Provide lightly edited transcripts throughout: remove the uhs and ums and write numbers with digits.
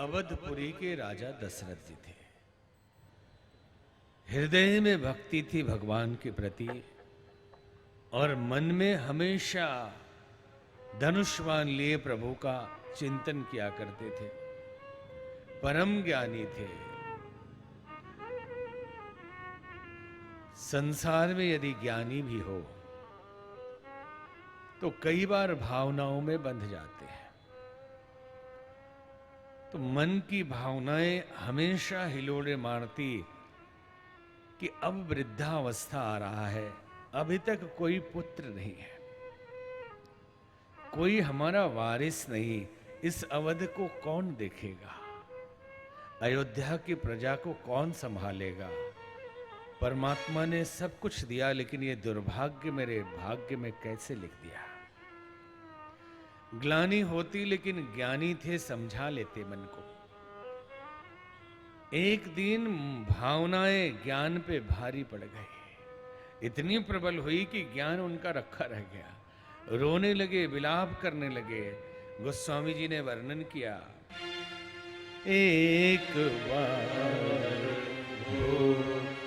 अवधपुरी के राजा दशरथ जी थे। हृदय में भक्ति थी भगवान के प्रति और मन में हमेशा धनुष्मान लिए प्रभु का चिंतन किया करते थे। परम ज्ञानी थे। संसार में यदि ज्ञानी भी हो तो कई बार भावनाओं में बंध जाते हैं। तो मन की भावनाएं हमेशा हिलोड़े मारती कि अब वृद्धावस्था आ रहा है, अभी तक कोई पुत्र नहीं है, कोई हमारा वारिस नहीं, इस अवध को कौन देखेगा, अयोध्या की प्रजा को कौन संभालेगा। परमात्मा ने सब कुछ दिया लेकिन ये दुर्भाग्य मेरे भाग्य में कैसे लिख दिया। ग्लानि होती लेकिन ज्ञानी थे, समझा लेते मन को। एक दिन भावनाएं ज्ञान पे भारी पड़ गई, इतनी प्रबल हुई कि ज्ञान उनका रखा रह गया। रोने लगे, विलाप करने लगे। गोस्वामी जी ने वर्णन किया, एक बार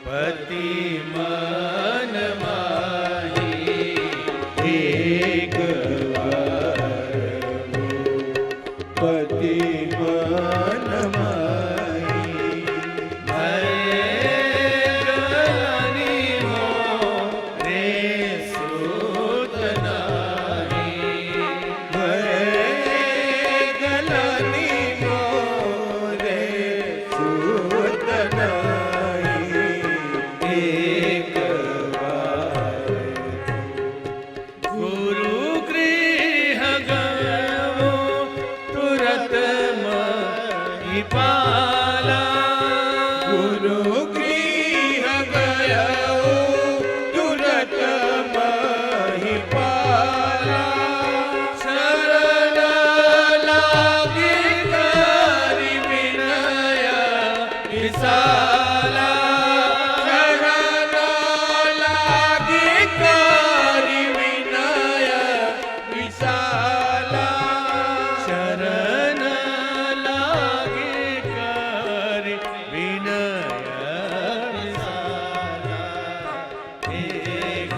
पति मन माही, एक बार पति मन माही, भय ग्लानि मोरे सुत नाहि, भय ग्लानि मोरे सुत नाहि, एक बार गुरु गृह गयो तुरत महि पाला, गुरु गृह गयो तुरत महि पाला, शरण लागे करि विनय विशाला, शरण लागे करि विनय विशाला, शरण लागे करि विनय विशाला, एक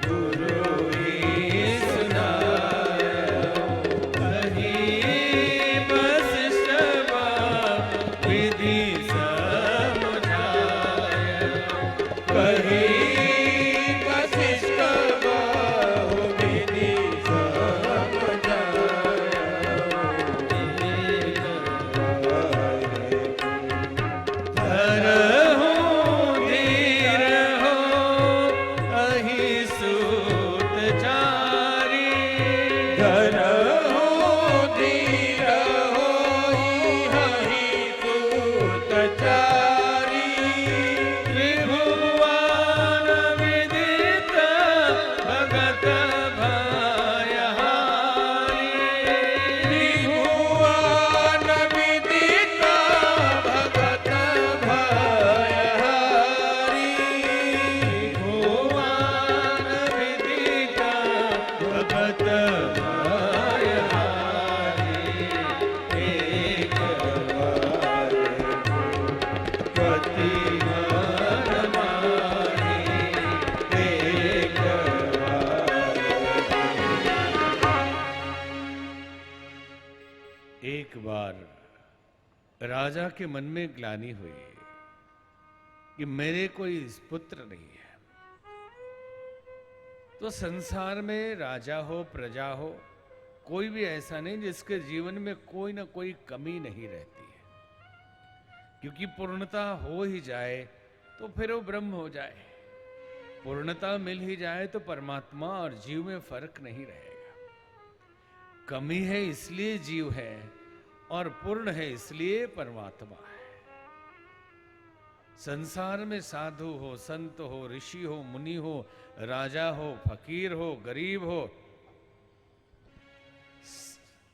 गुरु ही सुनाय, कहीं वशिष्ठ विधि समुझाय, कहीं वशिष्ठ विधि धरहु धीर हो अहि सूत चारी, धरहु धीर हो अहि सूत चारी, त्रिभुवन विदित भगत भयहारी, त्रिभुवन विदित भगत भयहारी, त्रिभुवन विदित भगत भयहारी, एक बार पति मन माही, एक बार। एक बार राजा के मन में ग्लानि हुई कि मेरे कोई पुत्र नहीं है। तो संसार में राजा हो, प्रजा हो, कोई भी ऐसा नहीं जिसके जीवन में कोई ना कोई कमी नहीं रहती है, क्योंकि पूर्णता हो ही जाए तो फिर वो ब्रह्म हो जाए। पूर्णता मिल ही जाए तो परमात्मा और जीव में फर्क नहीं रहेगा। कमी है इसलिए जीव है और पूर्ण है इसलिए परमात्मा है। संसार में साधु हो, संत हो, ऋषि हो, मुनि हो, राजा हो, फकीर हो, गरीब हो,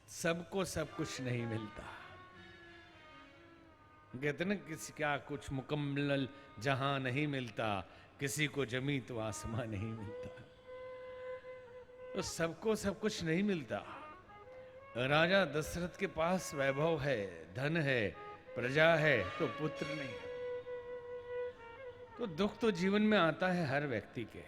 सबको सब कुछ नहीं मिलता। कहते ना किसी क्या कुछ मुकम्मल जहां नहीं मिलता, किसी को जमी तो आसमां नहीं मिलता। तो सबको सब कुछ नहीं मिलता। राजा दशरथ के पास वैभव है, धन है, प्रजा है, तो पुत्र नहीं। तो दुख तो जीवन में आता है हर व्यक्ति के,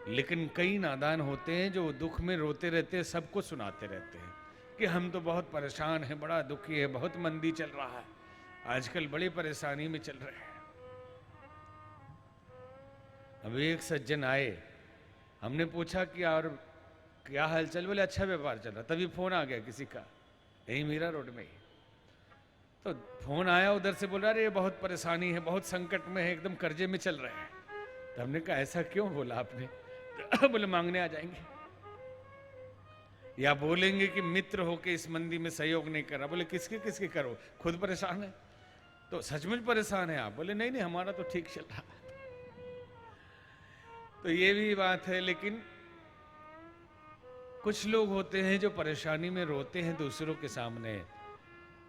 लेकिन कई नादान होते हैं जो दुख में रोते रहते हैं, सबको सुनाते रहते हैं कि हम तो बहुत परेशान हैं, बड़ा दुखी है, बहुत मंदी चल रहा है, आजकल बड़ी परेशानी में चल रहे हैं। अभी एक सज्जन आए, हमने पूछा कि और क्या हाल चल, बोले अच्छा व्यापार चल रहा। तभी फोन आ गया किसी का, यही मीरा रोड में ही। तो फोन आया उधर से, बोल रहा अरे ये बहुत परेशानी है, बहुत संकट में है, एकदम कर्जे में चल रहे हैं। तो हमने कहा ऐसा क्यों बोला आपने? बोले मांगने आ जाएंगे, या बोलेंगे कि मित्र होके इस मंदी में सहयोग नहीं कर रहा। बोले किसके किसके करो, खुद परेशान है। तो सचमुच परेशान है आप? बोले नहीं नहीं, हमारा तो ठीक चल रहा है। तो ये भी बात है, लेकिन कुछ लोग होते हैं जो परेशानी में रोते हैं दूसरों के सामने।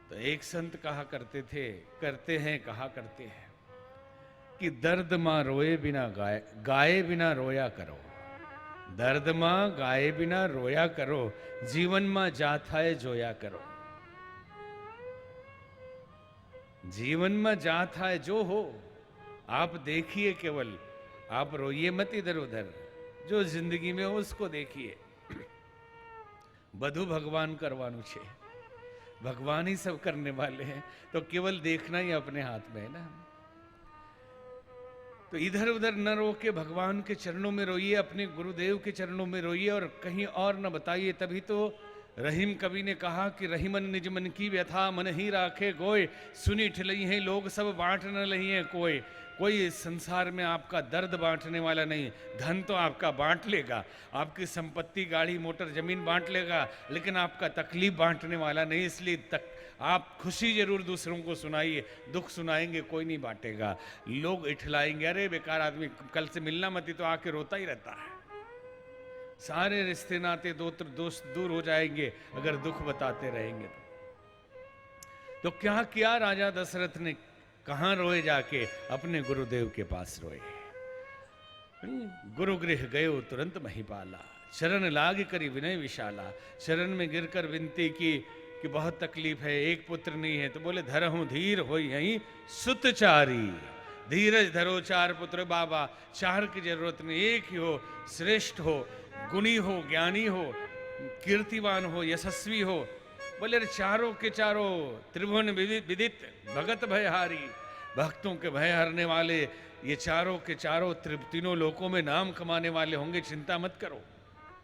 तो एक संत कहा करते थे, करते हैं, कहा करते हैं कि दर्द मां रोए बिना गाए, गाए बिना रोया करो। दर्द मां गाए बिना रोया करो, जीवन मां जाथाए जोया करो। जीवन में जाथाए जो हो, आप देखिए, केवल आप रोइए मत इधर उधर। जो जिंदगी में हो उसको देखिए। બધું ભગવાન કરવાનું છે, भगवान ही सब करने वाले हैं, तो केवल देखना ही अपने हाथ में है ना। तो इधर उधर न रो के भगवान के चरणों में रोइए, अपने गुरुदेव के चरणों में रोइए, और कहीं और न बताइए। तभी तो रहीम कवि ने कहा कि रहीमन निज मन की व्यथा, मन ही राखे गोय, सुनी ठिलई है लोग सब बांट न लही है कोई। कोई संसार में आपका दर्द बांटने वाला नहीं। धन तो आपका बांट लेगा, आपकी संपत्ति, गाड़ी, मोटर, जमीन बांट लेगा, लेकिन आपका तकलीफ बांटने वाला नहीं। इसलिए आप खुशी जरूर दूसरों को सुनाइए, दुख सुनाएंगे कोई नहीं बांटेगा। लोग इठलाएंगे, अरे बेकार आदमी, कल से मिलना मत ही, तो आके रोता ही रहता है। सारे रिश्ते नाते दोस्त दूर हो जाएंगे अगर दुख बताते रहेंगे। तो क्या किया राजा दशरथ ने? कहां रोए? जाके अपने गुरुदेव के पास रोए। गुरु गृह गयो तुरंत महिपाला, शरण लाग करी विनय विशाला। शरण में गिरकर विनती की कि बहुत तकलीफ है, एक पुत्र नहीं है। तो बोले धरहूं धीर हो यही सुतचारी, धीरज धरो चार पुत्र बाबा। चार की जरूरत नहीं, एक ही हो, श्रेष्ठ हो, गुणी हो, ज्ञानी हो, कीर्तिवान हो, यशस्वी हो। बोले चारों के चारों त्रिभुवन विदित भगत भयहारी, भक्तों के भय हरने वाले, ये चारों के चारों तीनों लोकों में नाम कमाने वाले होंगे, चिंता मत करो।